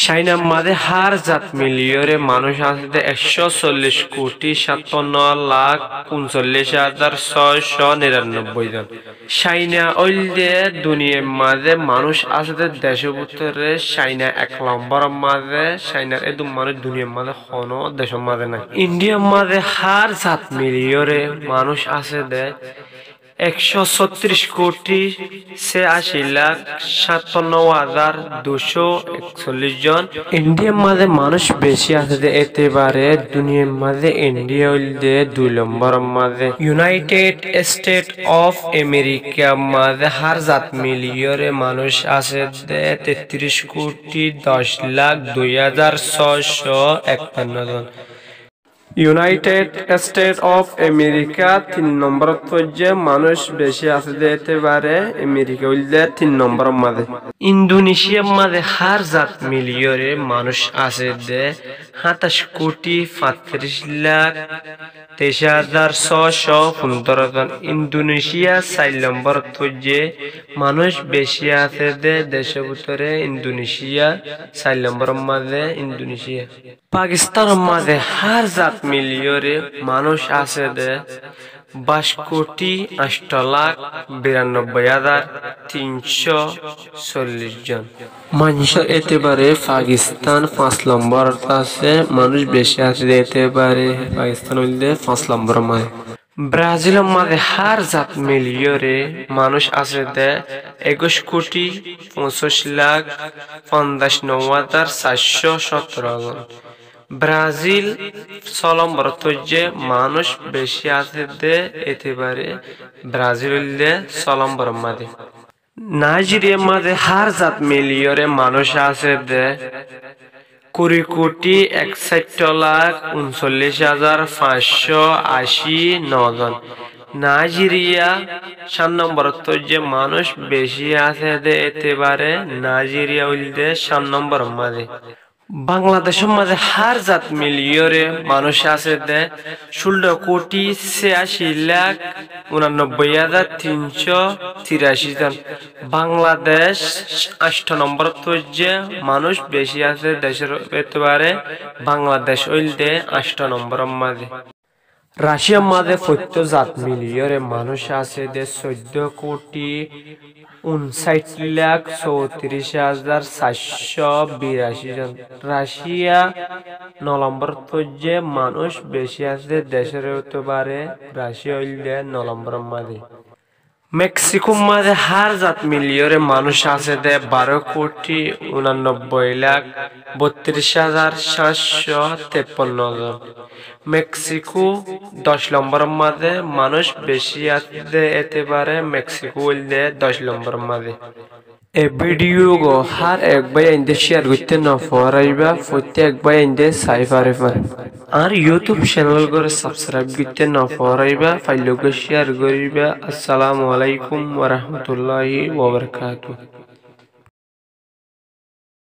চাইনার মাঝে হার জাত মিলিয়নে মানুষ আছে ১৪৬,৩৯,৬৯,৬৯৯ জন। চাইনা ওইলে দুনিয়ার মাঝে মানুষ আছে দেশের ভিতরে চাইনা ১ নম্বর মাঝে। চাইনার এদম মানুষ দুনিয়ার মাঝে কোনো দেশের মাঝে নাই। ইন্ডিয়ার মাঝে হার জাত মিলিয়নে মানুষ আছে ১৩৬,৮৭,২৪১ জন। ইন্ডিয়ার মাঝে মানুষ বেশি আছে এতেবারে দুনিয়ার মাঝে ইন্ডিয়া হইলে ২ নম্বর মাঝে। ইউনাইটেড স্টেট অফ আমেরিকা মাঝে হার জাত মিলিয়নে মানুষ আছে ৩৩,১০,০২,৬৫১ জন। ইউনাইটেড স্টেট অফ আমেরিকা ৩ নম্বর পর্যায়ে মানুষ বেশি আছে এতেবারে আমেরিকা হইলে ৩ নম্বর মাঝে। ইন্দোনেশিয়ার মাঝে হার জাত মিলিয়নে মানুষ আছে ২৭,৩৫,২৩,৬১৫ জন। ইন্দোনেশিয়া ৪ নম্বর পর্যায়ে মানুষ বেশি আছে দেশের ভিতরে ইন্দোনেশিয়া ৪ নম্বর মাঝে। ইন্দোনেশিয়া পাকিস্তানের মাঝে হার জাত মিলিয়নে মানুষ আছে ২২,৮৯,৯২,৩৪০ জন। মানুষ এতেবারে পাকিস্তান ৫ নম্বর আছে, মানুষ বেশি আছে এতেবারে পাকিস্তান হইলে ৫ নম্বর মাঝে। ব্রাজিলের মাঝে হার জাত মিলিয়নে মানুষ আছে ২১,৮৫,৫৯,৪১৭ জন। ব্রাজিল ৬ নম্বর পর্যায়ে মানুষ বেশি আছে এতেবারে ব্রাজিল হইলে ৬ নম্বর মাঝে। নাইজেরিয়ার মাঝে হার জাত মিলিয়নে মানুষ আছে ২০,৬৯,৫৮৯ জন। নাইজেরিয়া ৪ নম্বর পর্যায়ে মানুষ বেশি আছে এতেবারে নাইজেরিয়া হইলে ৪ নম্বর মাঝে। বাংলাদেশের মাঝে হার জাত মিলিয়নে মানুষ আছে ১৬,৮৬,৮৯,৩৮৩ জন। বাংলাদেশ ৮ নম্বর পর্যায়ে মানুষ বেশি আছে দেশের এতেবারে বাংলাদেশ হইলে ৮ নম্বর মাঝে। রাশিয়ার মাঝে প্রত্যেক জাত মিলিয়নে মানুষ আছে ১৪,৫৯,৩৪,৪৮২ জন। রাশিয়া ৯ নম্বর পর্যায়ে মানুষ বেশি আছে দেশের এতেবারে রাশিয়া হইলে ৯ নম্বর মাঝে। মেক্সিকোর মাঝে হার জাত মিলিয়নে মানুষ আছে ১২,৩২,৭৫৩ জন। মেক্সিকো ১০ নম্বর মাঝে মানুষ বেশি আছে এতেবারে মেক্সিকো হইলে ১০ নম্বর মাঝে। এ ভিডিও গো হার একবার ইন্দে শেয়ার করতে না পারাইবা প্রত্যেক একবার ইন্দে চাই পারিবা। আর ইউটিউব চ্যানেল করে সাবস্ক্রাইব করতে না পারাইবা ফাইলকে শেয়ার করিবা। আসসালামু আলাইকুম ওয়া রাহমাতুল্লাহি ওয়া বারাকাতুহু।